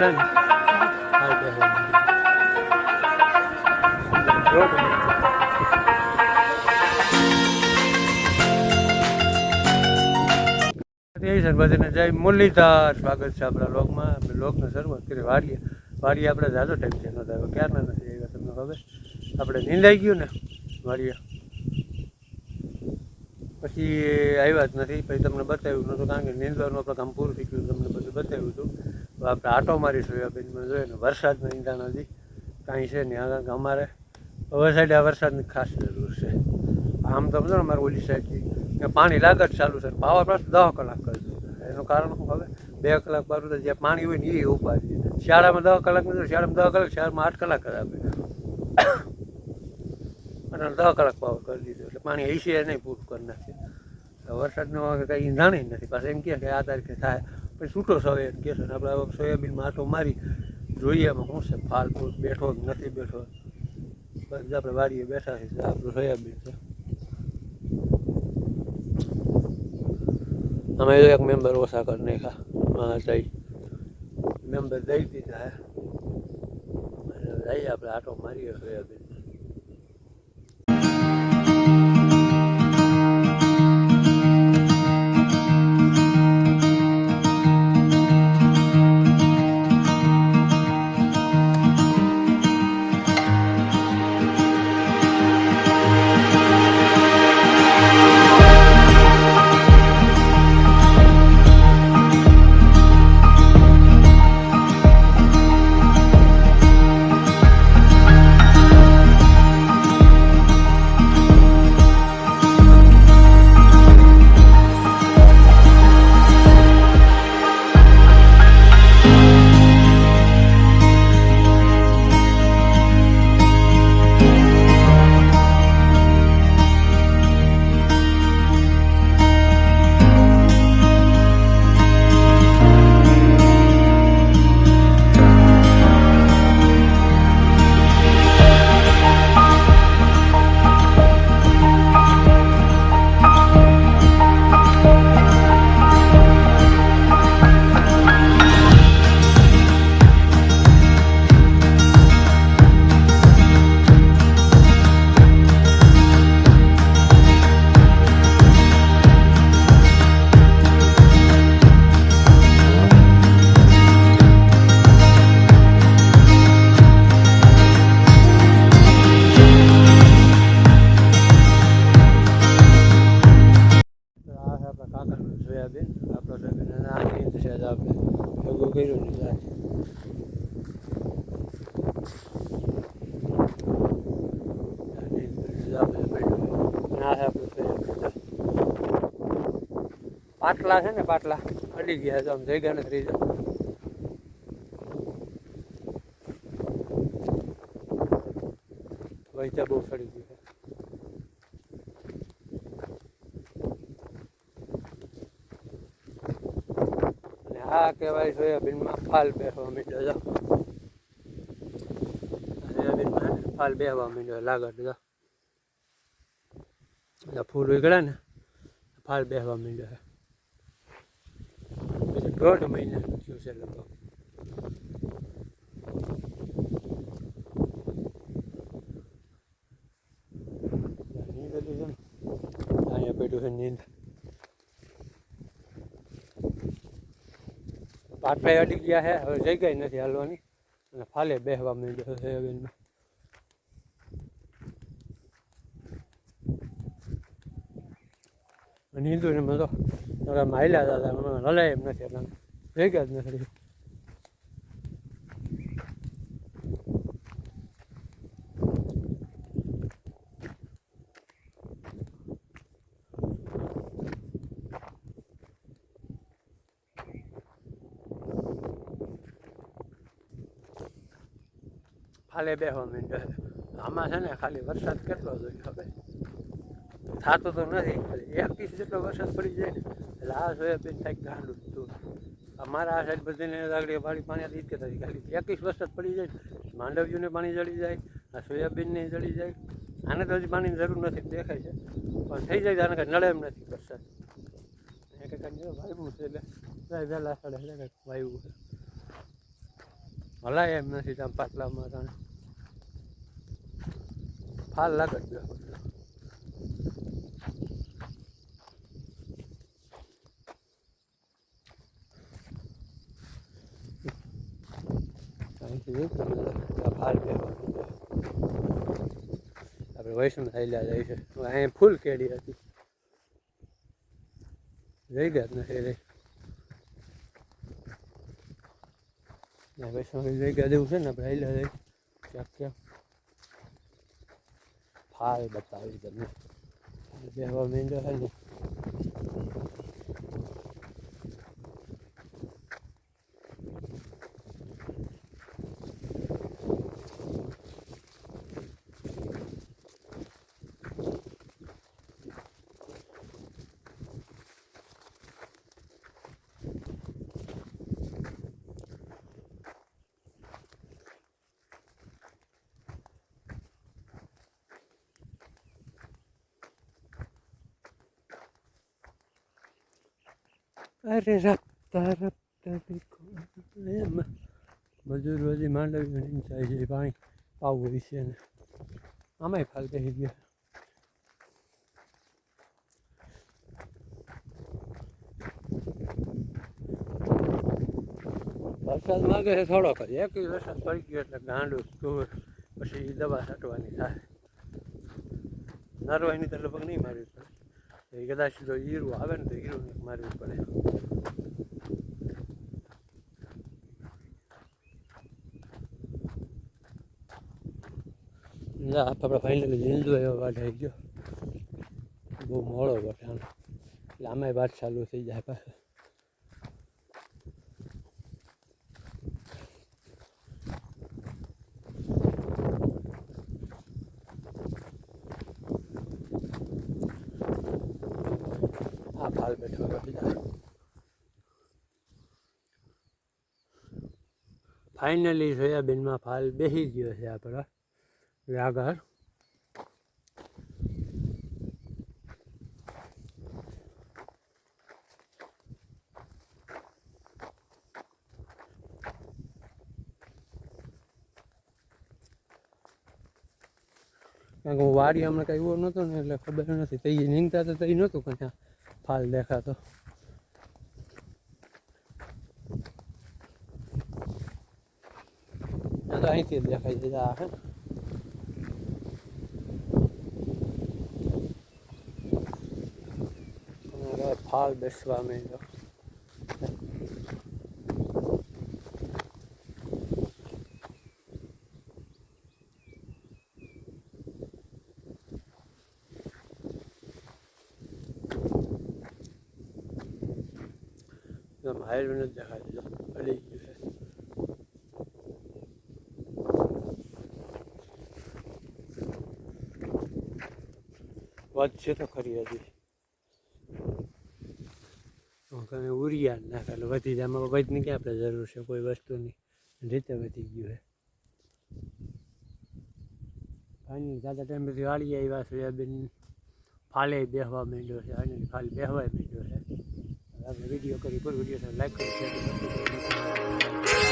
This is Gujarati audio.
છે ને હાલ બેહવા બધાને જય મુરલીધર. સ્વાગત છે આપણા લોકમાં. આપણે લોકને શરૂઆત કરી વાડીએ આપણે જાજો ટાઈમ છે નહોતા આવ્યો, ક્યારના નથી આવ્યા તમને ખબર. આપણે નીંદાઈ ગયું ને વાડીએ, પછી આવ્યા જ નથી. પછી તમને બતાવ્યું નહોતું, કારણ કે નીંદવાનું આપણે કામ પૂરું થઈ ગયું, તમને બધું બતાવ્યું હતું. તો આપણે આટો મારી સોયાબીનમાં જોઈએ ને વરસાદના ઈંધા નથી કાંઈ છે નહીં. કારણ કે અમારે હવે સાઈડ આ વરસાદની ખાસ જરૂર છે. આમ તો સમજો ને અમારે ઓલી સાઈડથી પાણી લાગત ચાલુ છે, પાવર પ્લસ 10 કલાક કરજો. એનું કારણ શું ખબર? 2 કલાક પારું તો જે પાણી હોય ને એ ઉપાડી. શિયાળામાં 10 કલાક નથી, શિયાળામાં 10 કલાક, શિયાળામાં 8 કલાક જ આપે અને 10 કલાક પાવર કરી દીધો એટલે પાણી હશે નહીં પૂરું કરી નાખે. વરસાદનો કંઈ ઈંધાણી નથી. પાછું એમ કહે કે આ તારીખે થાય, પછી છૂટો સવે એમ કહેશે ને આપણે સોયાબીનમાં આટો મારી જોઈએ એમાં શું છે, ફાલ ફૂલ બેઠો નથી બેઠો. બસ આપણે વાડીએ બેઠા છે, આપણું સોયાબીન છે. અમે એક મેમ્બર ઓછા કરી નાખ્યા જઈ મેમ્બર દઈ દીધા હે. જઈએ આપણે આટો મારીએ સોયાબીન. સોયાબીન આપણો સોયાબીન અને આ નીંદ છે જ આપણે ભેગું કર્યું ને જાય. પાટલા છે ને, પાટલા અડી ગયા છે, આમ જગ્યા નથી રહી જાય. વૈચા બહુ સડી ગયું છે. આ કહેવાય સોયાબીનમાં ફાલ બેસવા માંડ્યો છે. સોયાબીનમાં ફાલ બેસવા માંડ્યો લાગત છે. ફૂલ ઉગડ્યા ને ફાલ બેસવા માંડ્યો છે. પછી 1.5 મહિના થયું છે લગભગ. નીંદ હતી છે ને અહીંયા પડ્યું છે નીંદ. પાટલા અડી ગયા છે, હવે જગ્યા નથી હાલવાની અને ફાલે બેસવા માંડ્યો છે સોયાબીનમાં. નીંદું ને તો માયલા હતા હલાય એમ નથી, એટલે જગ્યા જ નથી. ફાલે બેસવા માંડ્યો છે. આમાં છે ને ખાલી વરસાદ કેટલો જોઈએ હવે થતો તો નથી, ખાલી 21 જેટલો વરસાદ પડી જાય ને એટલે આ સોયાબીન થાય ગાંડું તું. અમારા આ સાઈડ બધાને આગળ વાળી પાણી હતી કે નથી, ખાલી 21 વરસાદ પડી જાય માંડવીઓને પાણી જળી જાય, આ સોયાબીનને જળી જાય. આને તો હજી પાણીની જરૂર નથી દેખાય છે, પણ થઈ જાય આને કાંઈ નડે એમ નથી વરસાદ. એ કંઈક વાવ્યું છે એટલે વહેલા સાડા કંઈક વાવ્યું છે. હલાય એમ નથી ત્યાં પાટલામાં ત્યાં ફાલ લાગે જ અહીંથી ફાલ બેવા આપણે વૈષ્ણવ થયેલા જાય છે અહીંયા ફૂલ કેડી હતી રહી ગયા જ નથી રહી વૈષ્ણવ જગ્યા જેવું છે ને આપણે હેલા જાય ક્યાંક ક્યાંક ફાલ બતાવી તમને બેહવા માંડ્યો છે ને અરે રફતા રફતા દેખો એમ મજૂર બધી માંડવી જાય છે પાણી પાવું હોય છે ને આમાંય ફાલ બેસી ગયા વરસાદ માગે છે થોડોક જ એક વરસાદ પડી ગયો એટલે ગાંડું તુર પછી દવા છાંટવાની થાય નરવાની તો લગભગ નહીં મારવી પડે એ કદાચ જો હીરું આવે ને તો હીરું મારવી પડે ના આપણે ફાઇનલી લીંદો એવો વાટ આવી ગયો બહુ મોડો વટાણ એટલે આમાંય વાત ચાલુ થઈ જાય પાછું આ ફાલ બેઠો બીજા ફાઇનલી સોયાબીનમાં ફાલ બેસી ગયો છે આપણા આગળ કારણ કે હું વાડી હમણાં કંઈ એવો નહોતો ને એટલે ખબર નથી તઈ નીંગતા તો તઈ નહોતું કે ત્યાં ફાલ દેખાતો તો અહીંથી જ દેખાઈ દીધા હે ફાલ બેસવા માંડ્યો હાઈવે નથી દેખાય દીધો અડી ગયું છે વધશે તો ખરી હજી તમે ઉરિયા નાખે એટલે વધી જાય આમાં વધની ક્યાં આપણે જરૂર છે કોઈ વસ્તુની રીતે વધી ગયું છે ફાઇનલી દાદા ટાઈમ પછી વાળી આવ્યા સોયાબીન ફાલે બેસવા માંડ્યો છે ફાઇનલી ફાલ બેસવા માંડ્યો છે આપણે વિડીયો કરી પૂરો વિડીયો લાઈક કરી શેર કરી